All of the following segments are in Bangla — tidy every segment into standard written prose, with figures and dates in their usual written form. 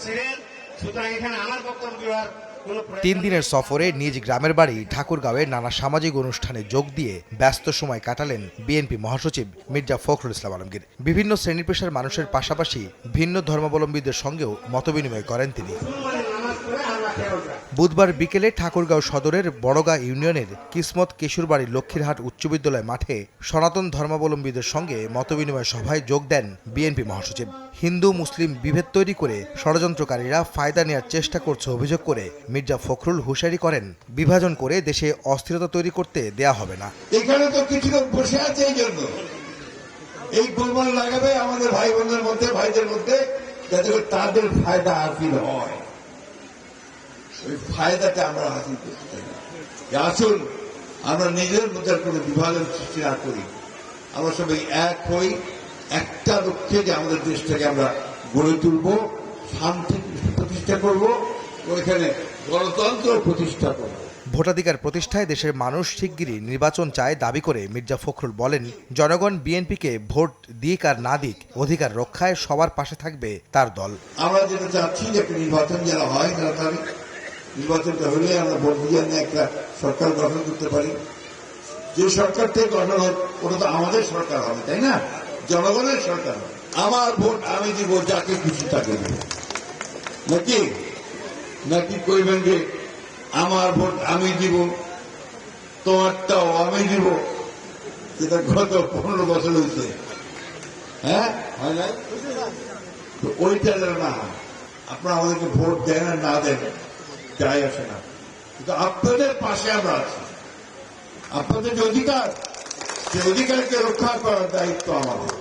ছিলেন। সুতরাং এখানে আমার বক্তব্য দেওয়ার 3 দিনের সফরে নিজ গ্রামের বাড়ি ঠাকুরগাঁওয়ে নানা সামাজিক অনুষ্ঠানে যোগ দিয়ে ব্যস্ত সময় কাটালেন বিএনপি মহাসচিব মির্জা ফখরুল ইসলাম আলমগীর। বিভিন্ন শ্রেণী পেশার মানুষের পাশাপাশি ভিন্ন ধর্মাবলম্বীদের সঙ্গেও মতবিনিময় করেন তিনি। বুধবার বিকেলে ঠাকুরগাঁও সদরের বড়গাঁ ইউনিয়নের কিসমত কিশোরবাড়ি লক্ষ্মীরহাট উচ্চ বিদ্যালয় মাঠে সনাতন ধর্মাবলম্বীদের সঙ্গে মতবিনিময় সভায় যোগ দেন বিএনপি মহাসচিব। হিন্দু মুসলিম বিভেদ তৈরি করে ষড়যন্ত্রকারীরা ফায়দা নেওয়ার চেষ্টা করছে অভিযোগ করে মির্জা ফখরুল হুঁশিয়ারি করেন, বিভাজন করে দেশে অস্থিরতা তৈরি করতে দেয়া হবে না। এখানে তো কিছু লোক বসে আছে এই জন্য এই গোলমাল লাগাবে আমাদের ভাই বোনদের মধ্যে, ভাইদের মধ্যে, যাতে তাদের ফায়দা হাসিল হয়। ওই ফায়দাটা আমরা হাসিল করতে চাই না। আসুন আমরা নিজেদের মধ্যে কোনো বিভাজন সৃষ্টি না করি, আমরা সবাই এক হই, একটা লক্ষ্যে যে আমাদের দেশটাকে আমরা গড়ে তুলব, শান্তি প্রতিষ্ঠা করব, ওইখানে গণতন্ত্র প্রতিষ্ঠা করব। ভোটাধিকার প্রতিষ্ঠায় দেশের মানুষ শিগগিরই নির্বাচন চায় দাবি করে মির্জা ফখরুল বলেন, জনগণ বিএনপিকে ভোট দিক আর না দিক অধিকার রক্ষায় সবার পাশে থাকবে তার দল। আমরা যেটা চাচ্ছি যে একটা নির্বাচন যারা হয়, নির্বাচনটা হলে আমরা ভোট দিয়ে একটা সরকার গঠন করতে পারি। যে সরকার থেকে গঠন হোক ওটা তো আমাদের সরকার হবে, তাই না? জনগণের সরকার হবে। আমার ভোট আমি দিব, যাকে খুশি তাকে দেব, নাকি নাকি কইবেন যে আমার ভোট আমি দিব, তোমারটাও আমি দিব। যেটা গত 15 বছর হয়েছে, হ্যাঁ, হয় না? তো ওইটা না, আপনারা আমাদেরকে ভোট দেন আর না দেন যাই আসে না, কিন্তু আপনাদের পাশে আমরা আছি। আপনাদের যে অধিকার, সেই অধিকারকে রক্ষা করার দায়িত্ব আমাদের।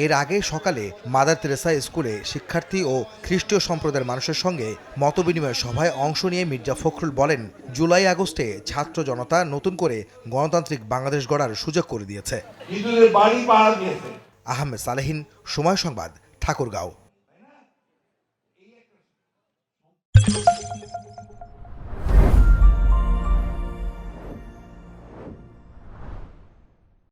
এর আগে সকালে মাদার তেরেসা স্কুলে শিক্ষার্থী ও খ্রিস্টীয় সম্প্রদায়ের মানুষের সঙ্গে মতবিনিময় সভায় অংশ নিয়ে মির্জা ফখরুল বলেন, জুলাই আগস্টে ছাত্র জনতা নতুন করে গণতান্ত্রিক বাংলাদেশ গড়ার সুযোগ করে দিয়েছে। বাড়ি পাহাড় দিয়েছে। আহমেদ সালেহীন, সময় সংবাদ, ঠাকুরগাঁও।